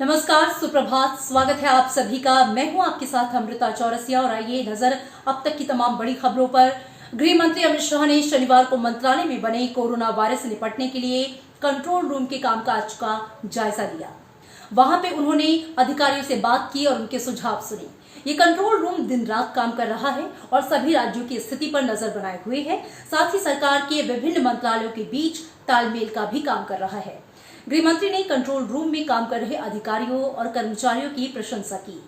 नमस्कार, सुप्रभात। स्वागत है आप सभी का। मैं हूं आपके साथ अमृता चौरसिया और आइए नजर अब तक की तमाम बड़ी खबरों पर। गृह मंत्री अमित शाह ने शनिवार को मंत्रालय में बने कोरोना वायरस से निपटने के लिए कंट्रोल रूम के कामकाज का जायजा लिया। वहां पे उन्होंने अधिकारियों से बात की और उनके सुझाव सुने। ये कंट्रोल रूम दिन रात काम कर रहा है और सभी राज्यों की स्थिति पर नजर बनाए हुए है। साथ ही सरकार के विभिन्न मंत्रालयों के बीच तालमेल का भी काम कर रहा है। गृह मंत्री ने कंट्रोल रूम में काम कर रहे अधिकारियों और कर्मचारियों की प्रशंसा की।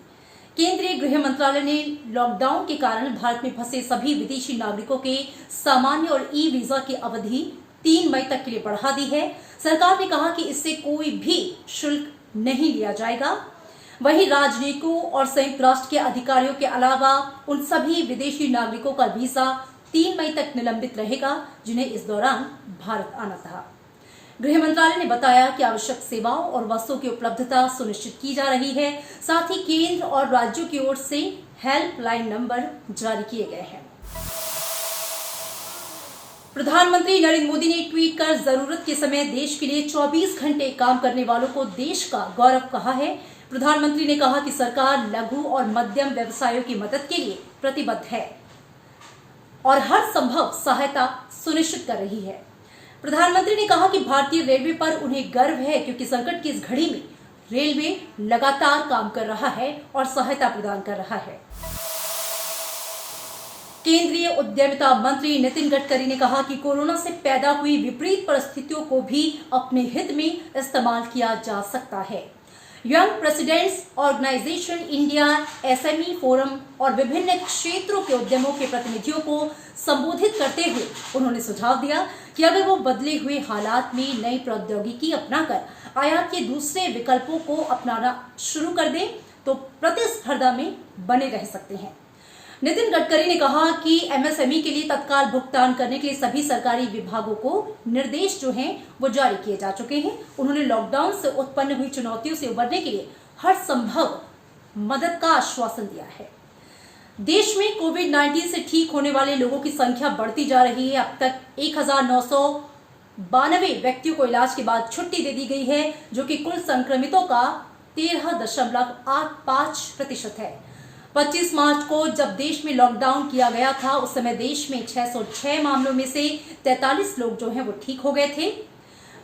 केंद्रीय गृह मंत्रालय ने लॉकडाउन के कारण भारत में फंसे सभी विदेशी नागरिकों के सामान्य और ई वीजा की अवधि 3 मई तक के लिए बढ़ा दी है। सरकार ने कहा कि इससे कोई भी शुल्क नहीं लिया जाएगा। वहीं राजनयिकों और संयुक्त राष्ट्र के अधिकारियों के अलावा उन सभी विदेशी नागरिकों का वीजा 3 मई तक निलंबित रहेगा जिन्हें इस दौरान भारत आना था। गृह मंत्रालय ने बताया कि आवश्यक सेवाओं और वस्तुओं की उपलब्धता सुनिश्चित की जा रही है। साथ ही केंद्र और राज्यों की ओर से हेल्पलाइन नंबर जारी किए गए हैं। प्रधानमंत्री नरेंद्र मोदी ने ट्वीट कर जरूरत के समय देश के लिए 24 घंटे काम करने वालों को देश का गौरव कहा है। प्रधानमंत्री ने कहा कि सरकार लघु और मध्यम व्यवसायों की मदद के लिए प्रतिबद्ध है और हर संभव सहायता सुनिश्चित कर रही है। प्रधानमंत्री ने कहा कि भारतीय रेलवे पर उन्हें गर्व है क्योंकि संकट की इस घड़ी में रेलवे लगातार काम कर रहा है और सहायता प्रदान कर रहा है। केंद्रीय उद्यमिता मंत्री नितिन गडकरी ने कहा कि कोरोना से पैदा हुई विपरीत परिस्थितियों को भी अपने हित में इस्तेमाल किया जा सकता है। Young presidents organisation India, SME forum और विभिन्न क्षेत्रों के उद्यमों के प्रतिनिधियों को संबोधित करते हुए उन्होंने सुझाव दिया कि अगर वो बदले हुए हालात में नई प्रौद्योगिकी अपनाकर आयात के दूसरे विकल्पों को अपनाना शुरू कर दें तो प्रतिस्पर्धा में बने रह सकते हैं। नितिन गडकरी ने कहा कि एमएसएमई के लिए तत्काल भुगतान करने के लिए सभी सरकारी विभागों को निर्देश जो हैं वो जारी किए जा चुके हैं। उन्होंने लॉकडाउन से उत्पन्न हुई चुनौतियों से उबरने के लिए हर संभव मदद का आश्वासन दिया है। देश में कोविड-19 से ठीक होने वाले लोगों की संख्या बढ़ती जा रही है। अब तक 1992 व्यक्तियों को इलाज के बाद छुट्टी दे दी गई है, जो कि कुल संक्रमितों का 13.85% है। 25 मार्च को जब देश में लॉकडाउन किया गया था उस समय देश में 606 मामलों में से 43 लोग जो हैं वो ठीक हो गए थे,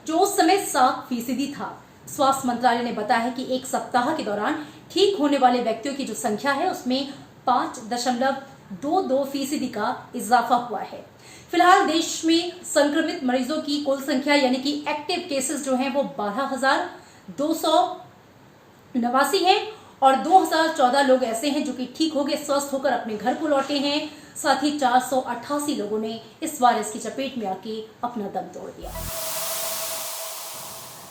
जो उस समय 7% था। स्वास्थ्य मंत्रालय ने बताया है कि एक सप्ताह के दौरान ठीक होने वाले व्यक्तियों की जो संख्या है उसमें 5.22% का इजाफा हुआ है। फिलहाल देश में संक्रमित मरीजों की कुल संख्या यानी कि एक्टिव केसेस जो हैं वो 12,289 हैं और 2014 लोग ऐसे हैं जो कि ठीक हो गए, स्वस्थ होकर अपने घर को लौटे हैं। साथ ही 488 लोगों ने इस वायरस की चपेट में आके अपना दम तोड़ दिया।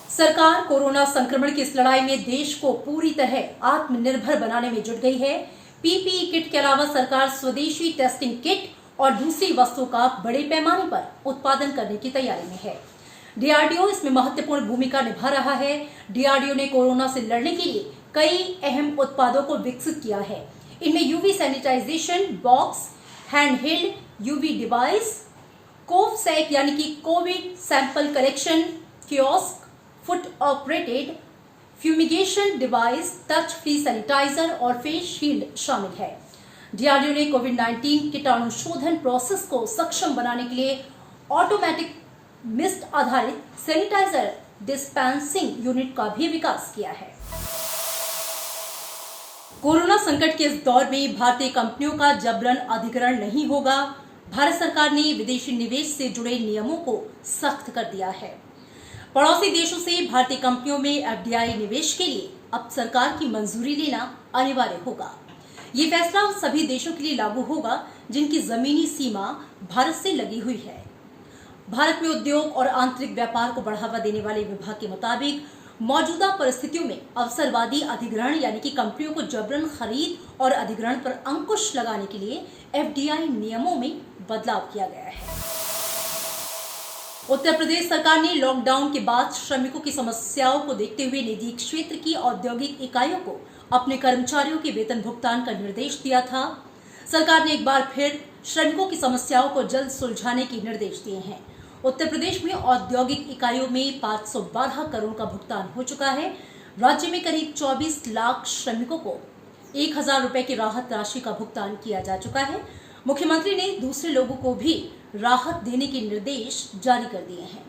सरकार कोरोना संक्रमण की इस लड़ाई में देश को पूरी तरह आत्मनिर्भर बनाने में जुट गई है। पीपीई किट के अलावा सरकार स्वदेशी टेस्टिंग किट और दूसरी वस्तुओं का बड़े पैमाने पर उत्पादन करने की तैयारी में है। डीआरडीओ इसमें महत्वपूर्ण भूमिका निभा रहा है। डीआरडीओ ने कोरोना से लड़ने के लिए कई अहम उत्पादों को विकसित किया है। इनमें UV sanitisation box, handheld UV device, COVSACK यानी कि Covid sample collection kiosk, foot operated fumigation device, touch free sanitiser और फेस शील्ड शामिल है। डीआरडीओ ने कोविड-19 कीटाणु शोधन प्रोसेस को सक्षम बनाने के लिए ऑटोमेटिक मिस्ट आधारित सैनिटाइजर डिस्पेंसिंग यूनिट का भी विकास किया है। कोरोना संकट के इस दौर में भारतीय कंपनियों का जबरन अधिग्रहण नहीं होगा। भारत सरकार ने विदेशी निवेश से जुड़े नियमों को सख्त कर दिया है। पड़ोसी देशों से भारतीय कंपनियों में एफडीआई निवेश के लिए अब सरकार की मंजूरी लेना अनिवार्य होगा। ये फैसला उन सभी देशों के लिए लागू होगा जिनकी जमीनी सीमा भारत से लगी हुई है। भारत में उद्योग और आंतरिक व्यापार को बढ़ावा देने वाले विभाग के मुताबिक मौजूदा परिस्थितियों में अवसरवादी अधिग्रहण यानी कि कंपनियों को जबरन खरीद और अधिग्रहण पर अंकुश लगाने के लिए एफडीआई नियमों में बदलाव किया गया है। उत्तर प्रदेश सरकार ने लॉकडाउन के बाद श्रमिकों की समस्याओं को देखते हुए निजी क्षेत्र की औद्योगिक इकाइयों को अपने कर्मचारियों के वेतन भुगतान का निर्देश दिया था। सरकार ने एक बार फिर श्रमिकों की समस्याओं को जल्द सुलझाने के निर्देश दिए हैं। उत्तर प्रदेश में औद्योगिक इकाइयों में 512 करोड़ का भुगतान हो चुका है। राज्य में करीब 24 लाख श्रमिकों को 1,000 रुपए की राहत राशि का भुगतान किया जा चुका है। मुख्यमंत्री ने दूसरे लोगों को भी राहत देने के निर्देश जारी कर दिए हैं।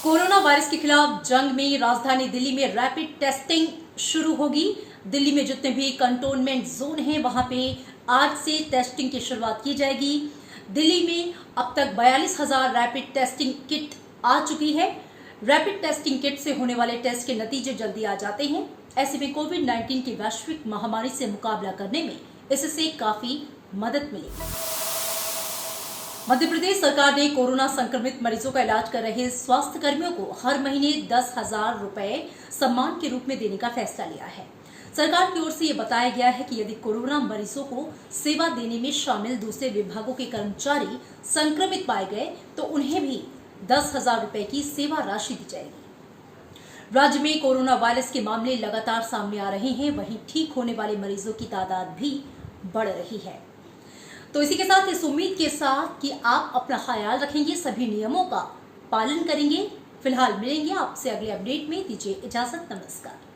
कोरोना वायरस के खिलाफ जंग में राजधानी दिल्ली में रैपिड टेस्टिंग शुरू होगी। दिल्ली में जितने भी कंटोनमेंट जोन हैं वहां पे आज से टेस्टिंग की शुरुआत की जाएगी। दिल्ली में अब तक 42,000 रैपिड टेस्टिंग किट आ चुकी है। रैपिड टेस्टिंग किट से होने वाले टेस्ट के नतीजे जल्दी आ जाते हैं। ऐसे में कोविड-19 की वैश्विक महामारी से मुकाबला करने में इससे काफी मदद मिलेगी। मध्य प्रदेश सरकार ने कोरोना संक्रमित मरीजों का इलाज कर रहे स्वास्थ्य कर्मियों को हर महीने 10,000 रुपए सम्मान के रूप में देने का फैसला लिया है। सरकार की ओर से यह बताया गया है कि यदि कोरोना मरीजों को सेवा देने में शामिल दूसरे विभागों के कर्मचारी संक्रमित पाए गए तो उन्हें भी 10,000 रुपए की सेवा राशि दी जाएगी। राज्य में कोरोना वायरस के मामले लगातार सामने आ रहे हैं, वहीं ठीक होने वाले मरीजों की तादाद भी बढ़ रही है। तो इसी के साथ इस उम्मीद के साथ कि आप अपना ख्याल रखेंगे, सभी नियमों का पालन करेंगे। फिलहाल मिलेंगे आपसे अगले अपडेट में। दीजिए इजाजत, नमस्कार।